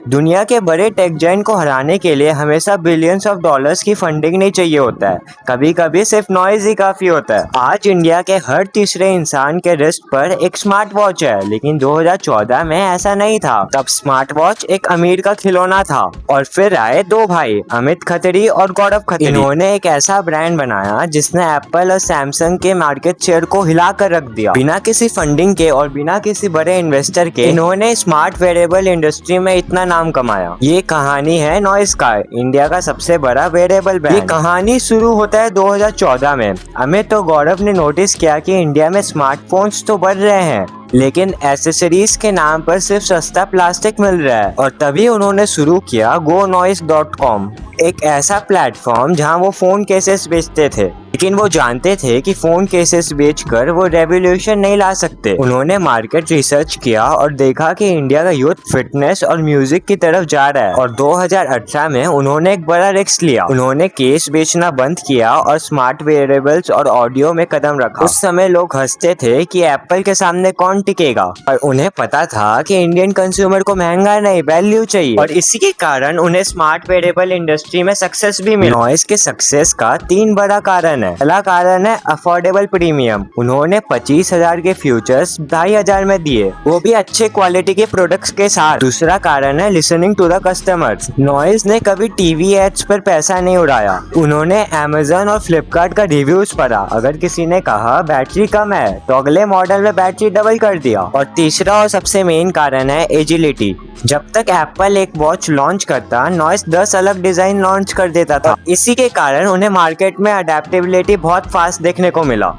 दुनिया के बड़े टेक जायंट को हराने के लिए हमेशा बिलियंस ऑफ डॉलर्स की फंडिंग नहीं चाहिए होता है, कभी कभी सिर्फ नॉइज ही काफी होता है। आज इंडिया के हर तीसरे इंसान के रिस्ट पर एक स्मार्ट वॉच है, लेकिन 2014 में ऐसा नहीं था। तब स्मार्ट वॉच एक अमीर का खिलौना था। और फिर आए दो भाई, अमित खत्री और गौरव खत्री। इन्होंने एक ऐसा ब्रांड बनाया जिसने एप्पल और सैमसंग के मार्केट शेयर को हिला कर रख दिया। बिना किसी फंडिंग के और बिना किसी बड़े इन्वेस्टर के इन्होंने स्मार्ट वेयरेबल इंडस्ट्री में इतना नाम कमाया। ये कहानी है नॉइस का, इंडिया का सबसे बड़ा वेयरेबल ब्रांड। ये कहानी शुरू होता है 2014 में। अमित और गौरव ने नोटिस किया कि इंडिया में स्मार्टफोन्स तो बढ़ रहे हैं, लेकिन एसेसरीज के नाम पर सिर्फ सस्ता प्लास्टिक मिल रहा है। और तभी उन्होंने शुरू किया GoNoise.com, एक ऐसा प्लेटफॉर्म जहां वो फोन केसेस बेचते थे। लेकिन वो जानते थे कि फोन केसेस बेचकर वो रेवोल्यूशन नहीं ला सकते। उन्होंने मार्केट रिसर्च किया और देखा कि इंडिया का यूथ फिटनेस और म्यूजिक की तरफ जा रहा है। और 2018 में उन्होंने एक बड़ा रिस्क लिया। उन्होंने केस बेचना बंद किया और स्मार्ट वेयरेबल्स और ऑडियो में कदम रखा। उस समय लोग हंसते थे कि एप्पल के सामने कौन टिकेगा, और उन्हें पता था कि इंडियन कंज्यूमर को महंगा नहीं, वैल्यू चाहिए। और इसी के कारण उन्हें स्मार्ट वेयरेबल इंडस्ट्री में सक्सेस भी मिला। नॉइस के सक्सेस का 3 बड़ा कारण है। पहला कारण है अफोर्डेबल प्रीमियम। उन्होंने 25,000 के फ्यूचर्स 2,500 में दिए, वो भी अच्छे क्वालिटी के प्रोडक्ट्स के साथ। दूसरा कारण है listening to the customers. Noise ने कभी टीवी एड्स पर पैसा नहीं उड़ाया। उन्होंने अमेज़न और फ्लिपकार्ट का रिव्यूज पढ़ा। अगर किसी ने कहा बैटरी कम है तो अगले मॉडल में बैटरी डबल कर दिया। और तीसरा और सबसे मेन कारण है एजिलिटी। जब तक एप्पल एक वॉच लॉन्च करता, नॉइस 10 अलग डिजाइन लॉन्च कर देता था। इसी के कारण उन्हें मार्केट में अडेप्टेबिलिटी बहुत फास्ट देखने को मिला।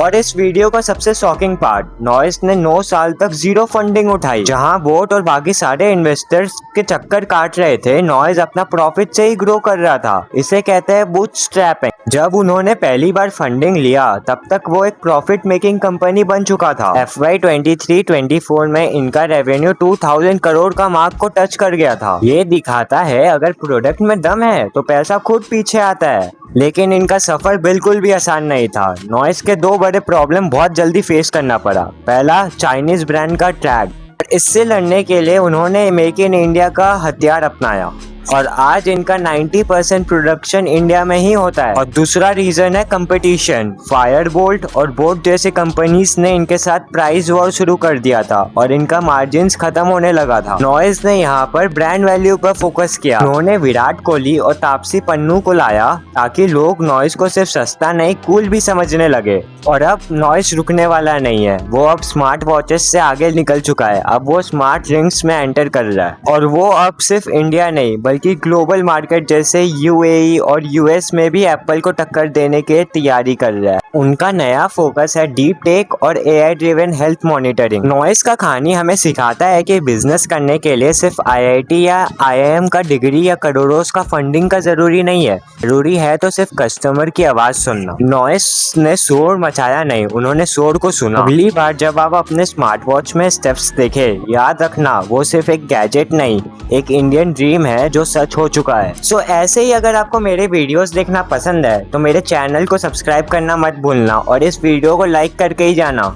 और इस वीडियो का सबसे शॉकिंग पार्ट, नॉइस ने 9 साल तक जीरो फंडिंग उठाई। जहां बोट और बाकी सारे इन्वेस्टर्स के चक्कर काट रहे थे, नॉइस अपना प्रॉफिट से ही ग्रो कर रहा था। इसे कहते हैं बूटस्ट्रैपिंग। जब उन्होंने पहली बार फंडिंग लिया, तब तक वो एक प्रॉफिट मेकिंग कंपनी बन चुका था। FY 23-24 में इनका रेवेन्यू 2000 करोड़ का मार्क को टच कर गया था। ये दिखाता है अगर प्रोडक्ट में दम है तो पैसा खुद पीछे आता है। लेकिन इनका सफर बिल्कुल भी आसान नहीं था। नॉइस के 2 बड़े प्रॉब्लम बहुत जल्दी फेस करना पड़ा। पहला, चाइनीज ब्रांड का टैग। इससे लड़ने के लिए उन्होंने मेक इन इंडिया का हथियार अपनाया, और आज इनका 90% प्रोडक्शन इंडिया में ही होता है। और दूसरा रीजन है कंपटीशन। फायरबोल्ट और बोट जैसे कंपनीज ने इनके साथ प्राइस वॉर शुरू कर दिया था और इनका मार्जिन्स खत्म होने लगा था। नॉइस ने यहाँ पर ब्रांड वैल्यू पर फोकस किया। उन्होंने विराट कोहली और तापसी पन्नू को लाया ताकि लोग नॉइस को सिर्फ सस्ता नहीं, कूल भी समझने लगे। और अब नॉइस रुकने वाला नहीं है। वो अब स्मार्ट वॉचेस से आगे निकल चुका है। अब वो स्मार्ट रिंग्स में एंटर कर रहा है, और वो अब सिर्फ इंडिया नहीं बल्कि ग्लोबल मार्केट जैसे UAE और US में भी एप्पल को टक्कर देने की तैयारी कर रहा है। उनका नया फोकस है डीप टेक और AI driven health monitoring. Noise का कहानी हमें सिखाता है कि बिजनेस करने के लिए सिर्फ IIT या IIM का डिग्री या करोड़ों का फंडिंग का जरूरी नहीं है। जरूरी है तो सिर्फ कस्टमर की आवाज सुनना। नॉइस ने शोर मचाया नहीं, उन्होंने शोर को सुना। अगली बार जब आप अपने स्मार्ट वॉच में स्टेप्स देखे, याद रखना वो सिर्फ एक गैजेट नहीं, एक इंडियन ड्रीम है जो सच हो चुका है। सो ऐसे ही अगर आपको मेरे वीडियोस देखना पसंद है तो मेरे चैनल को सब्सक्राइब करना मत भूलना, और इस वीडियो को लाइक करके ही जाना।